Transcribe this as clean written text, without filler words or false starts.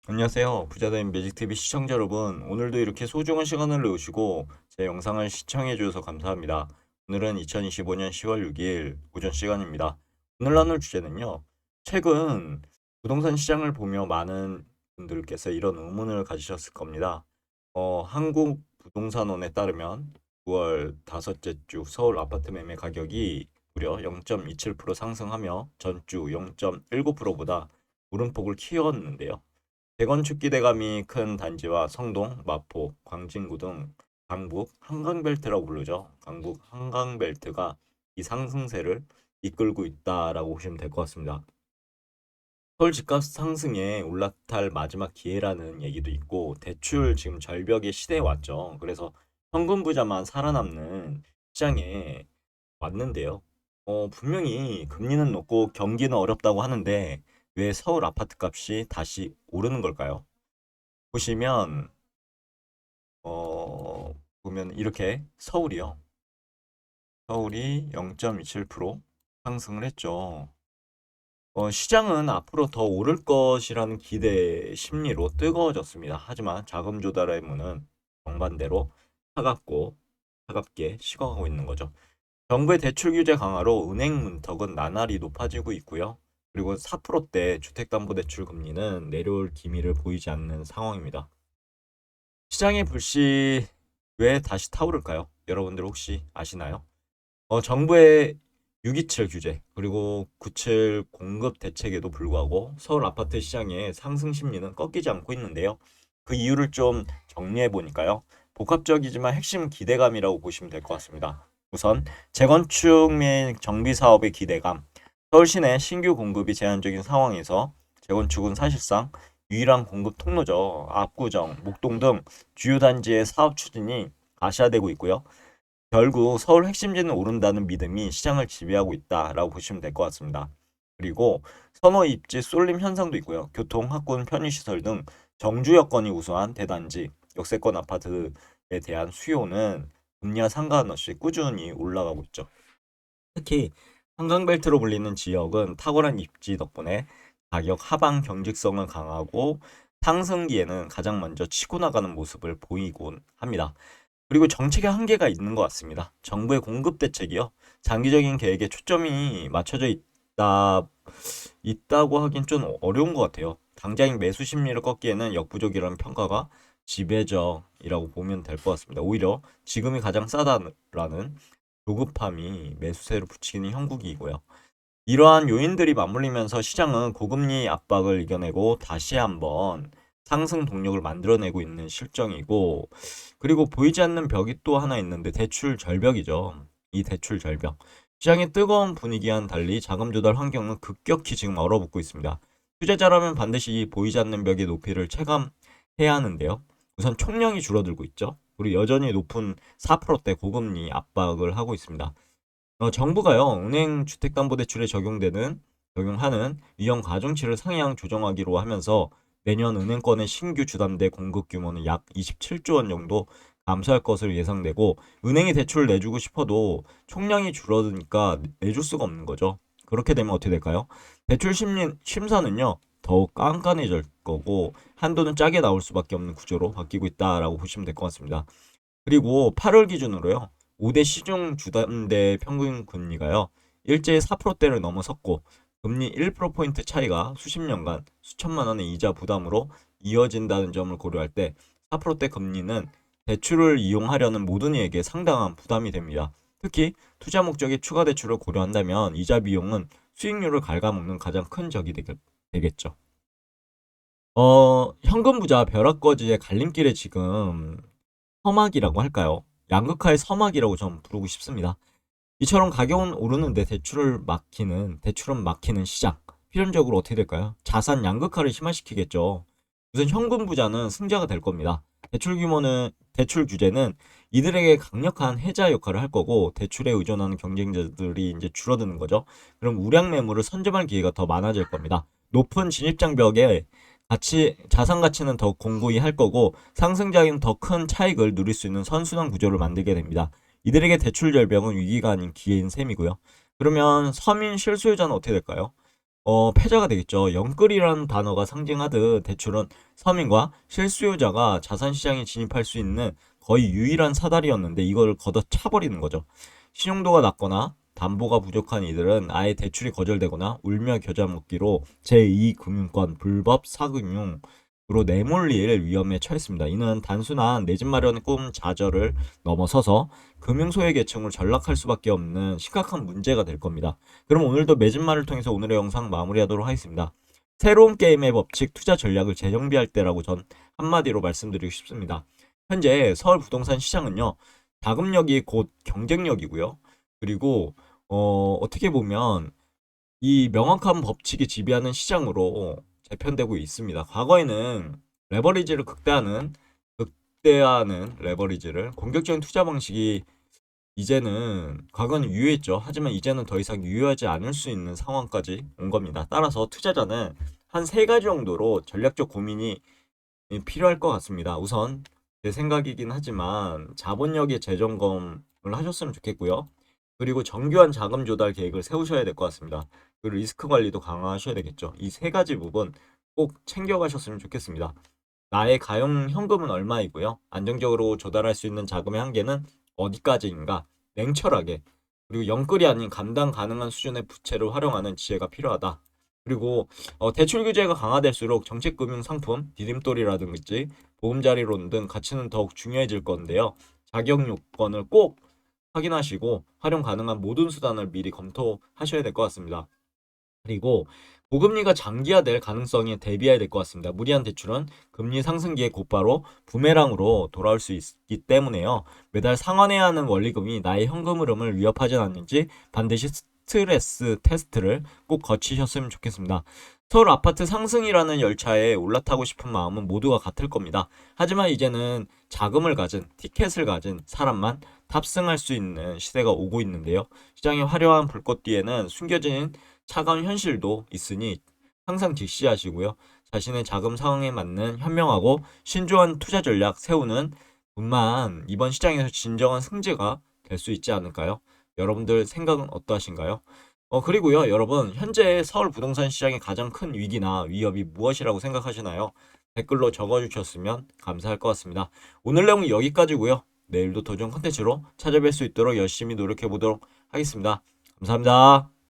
안녕하세요. 부자된 매직TV 시청자 여러분. 오늘도 이렇게 소중한 시간을 내오시고 제 영상을 시청해 주셔서 감사합니다. 오늘은 2025년 10월 6일 오전 시간입니다. 오늘 나눌 주제는요. 최근 부동산 시장을 보며 많은 분들께서 이런 의문을 가지셨을 겁니다. 한국부동산원에 따르면 9월 다섯째 주 서울 아파트 매매 가격이 무려 0.27% 상승하며 전주 0.19%보다 오름폭을 키웠는데요. 재건축 기대감이 큰 단지와 성동, 마포, 광진구 등 강북 한강벨트라고 부르죠. 강북 한강벨트가 이 상승세를 이끌고 있다라고 보시면 될 것 같습니다. 서울 집값 상승에 올라탈 마지막 기회라는 얘기도 있고 대출 지금 절벽의 시대에 왔죠. 그래서 현금 부자만 살아남는 시장에 왔는데요. 분명히 금리는 높고 경기는 어렵다고 하는데 왜 서울 아파트 값이 다시 오르는 걸까요? 보시면 어 보면 이렇게 서울이 0.27% 상승을 했죠. 시장은 앞으로 더 오를 것이라는 기대 심리로 뜨거워졌습니다. 하지만 자금 조달의 문은 정반대로 차갑고 차갑게 식어가고 있는 거죠. 정부의 대출 규제 강화로 은행 문턱은 나날이 높아지고 있고요. 그리고 4%대 주택담보대출 금리는 내려올 기미를 보이지 않는 상황입니다. 시장의 불씨 왜 다시 타오를까요? 여러분들 혹시 아시나요? 정부의 627 규제 그리고 97 공급 대책에도 불구하고 서울 아파트 시장의 상승 심리는 꺾이지 않고 있는데요. 그 이유를 좀 정리해 보니까요. 복합적이지만 핵심 기대감이라고 보시면 될 것 같습니다. 우선 재건축 및 정비 사업의 기대감. 서울 시내 신규 공급이 제한적인 상황에서 재건축은 사실상 유일한 공급 통로죠. 압구정, 목동 등 주요 단지의 사업 추진이 가시화되고 있고요. 결국 서울 핵심지는 오른다는 믿음이 시장을 지배하고 있다라고 보시면 될 것 같습니다. 그리고 선호 입지 쏠림 현상도 있고요. 교통, 학군, 편의시설 등 정주 여건이 우수한 대단지, 역세권 아파트에 대한 수요는 금리와 상관없이 꾸준히 올라가고 있죠. 특히 한강벨트로 불리는 지역은 탁월한 입지 덕분에 가격 하방 경직성은 강하고 상승기에는 가장 먼저 치고 나가는 모습을 보이곤 합니다. 그리고 정책의 한계가 있는 것 같습니다. 정부의 공급 대책이요. 장기적인 계획에 초점이 맞춰져 있다고 하긴 좀 어려운 것 같아요. 당장 매수 심리를 꺾기에는 역부족이라는 평가가 지배적이라고 보면 될 것 같습니다. 오히려 지금이 가장 싸다라는 조급함이 매수세를 부추기는 형국이고요. 이러한 요인들이 맞물리면서 시장은 고금리 압박을 이겨내고 다시 한번 상승 동력을 만들어내고 있는 실정이고, 그리고 보이지 않는 벽이 또 하나 있는데 대출 절벽이죠. 이 대출 절벽. 시장의 뜨거운 분위기와는 달리 자금 조달 환경은 급격히 지금 얼어붙고 있습니다. 투자자라면 반드시 이 보이지 않는 벽의 높이를 체감해야 하는데요. 우선 총량이 줄어들고 있죠. 그리고 여전히 높은 4%대 고금리 압박을 하고 있습니다. 정부가요, 은행 주택담보대출에 적용하는 위험 가중치를 상향 조정하기로 하면서 내년 은행권의 신규 주담대 공급 규모는 약 27조 원 정도 감소할 것으로 예상되고, 은행이 대출을 내주고 싶어도 총량이 줄어드니까 내줄 수가 없는 거죠. 그렇게 되면 어떻게 될까요? 대출 심사는요, 더욱 깐깐해질 거고, 한도는 짜게 나올 수밖에 없는 구조로 바뀌고 있다라고 보시면 될 것 같습니다. 그리고 8월 기준으로요. 5대 시중 주담대 평균 금리가요. 일제히 4%대를 넘어섰고 금리 1%포인트 차이가 수십 년간 수천만 원의 이자 부담으로 이어진다는 점을 고려할 때 4%대 금리는 대출을 이용하려는 모든 이에게 상당한 부담이 됩니다. 특히 투자 목적의 추가 대출을 고려한다면 이자 비용은 수익률을 갉아먹는 가장 큰 적이 되겠죠. 현금 부자 벼락거지의 갈림길에 지금 서막이라고 할까요? 양극화의 서막이라고 좀 부르고 싶습니다. 이처럼 가격은 오르는데 대출은 막히는 시장. 필연적으로 어떻게 될까요? 자산 양극화를 심화시키겠죠. 우선 현금 부자는 승자가 될 겁니다. 대출 규제는 이들에게 강력한 해자 역할을 할 거고, 대출에 의존하는 경쟁자들이 이제 줄어드는 거죠. 그럼 우량 매물을 선점할 기회가 더 많아질 겁니다. 높은 진입장벽에 자산 가치는 더 공고히 할 거고, 상승자는 더 큰 차익을 누릴 수 있는 선순환 구조를 만들게 됩니다. 이들에게 대출 절벽은 위기가 아닌 기회인 셈이고요. 그러면 서민 실소유자는 어떻게 될까요? 패자가 되겠죠. 영끌이라는 단어가 상징하듯 대출은 서민과 실수요자가 자산시장에 진입할 수 있는 거의 유일한 사다리였는데 이걸 걷어차버리는 거죠. 신용도가 낮거나 담보가 부족한 이들은 아예 대출이 거절되거나 울며 겨자 먹기로 제2금융권 불법 사금융으로 내몰릴 위험에 처했습니다. 이는 단순한 내 집 마련의 꿈 좌절을 넘어서서 금융소외 계층을 전락할 수밖에 없는 심각한 문제가 될 겁니다. 그럼 오늘도 매진말을 통해서 오늘의 영상 마무리하도록 하겠습니다. 새로운 게임의 법칙, 투자 전략을 재정비할 때라고 전 한마디로 말씀드리고 싶습니다. 현재 서울 부동산 시장은요, 자금력이 곧 경쟁력이고요. 그리고 어떻게 보면 이 명확한 법칙이 지배하는 시장으로 재편되고 있습니다. 과거에는 레버리지를 극대화하는 레버리지를 공격적인 투자 방식이 이제는 과거는 유효했죠. 하지만 이제는 더 이상 유효하지 않을 수 있는 상황까지 온 겁니다. 따라서 투자자는 한 세 가지 정도로 전략적 고민이 필요할 것 같습니다. 우선 제 생각이긴 하지만 자본력의 재점검을 하셨으면 좋겠고요. 그리고 정교한 자금 조달 계획을 세우셔야 될 것 같습니다. 그리고 리스크 관리도 강화하셔야 되겠죠. 이 세 가지 부분 꼭 챙겨가셨으면 좋겠습니다. 나의 가용 현금은 얼마이고요. 안정적으로 조달할 수 있는 자금의 한계는 어디까지인가? 냉철하게. 그리고 영끌이 아닌 감당 가능한 수준의 부채를 활용하는 지혜가 필요하다. 그리고 대출 규제가 강화될수록 정책금융 상품, 디딤돌이라든지 보금자리론 등 가치는 더욱 중요해질 건데요. 자격 요건을 꼭 확인하시고 활용 가능한 모든 수단을 미리 검토하셔야 될 것 같습니다. 그리고 고금리가 장기화될 가능성에 대비해야 될 것 같습니다. 무리한 대출은 금리 상승기에 곧바로 부메랑으로 돌아올 수 있기 때문에요. 매달 상환해야 하는 원리금이 나의 현금 흐름을 위협하진 않는지 반드시 스트레스 테스트를 꼭 거치셨으면 좋겠습니다. 서울 아파트 상승이라는 열차에 올라타고 싶은 마음은 모두가 같을 겁니다. 하지만 이제는 자금을 가진, 티켓을 가진 사람만 탑승할 수 있는 시대가 오고 있는데요. 시장의 화려한 불꽃 뒤에는 숨겨진 차가운 현실도 있으니 항상 직시하시고요. 자신의 자금 상황에 맞는 현명하고 신중한 투자 전략 세우는 분만 이번 시장에서 진정한 승자가 될 수 있지 않을까요? 여러분들 생각은 어떠하신가요? 그리고요, 여러분, 현재 서울 부동산 시장의 가장 큰 위기나 위협이 무엇이라고 생각하시나요? 댓글로 적어주셨으면 감사할 것 같습니다. 오늘 내용은 여기까지고요. 내일도 더 좋은 컨텐츠로 찾아뵐 수 있도록 열심히 노력해 보도록 하겠습니다. 감사합니다.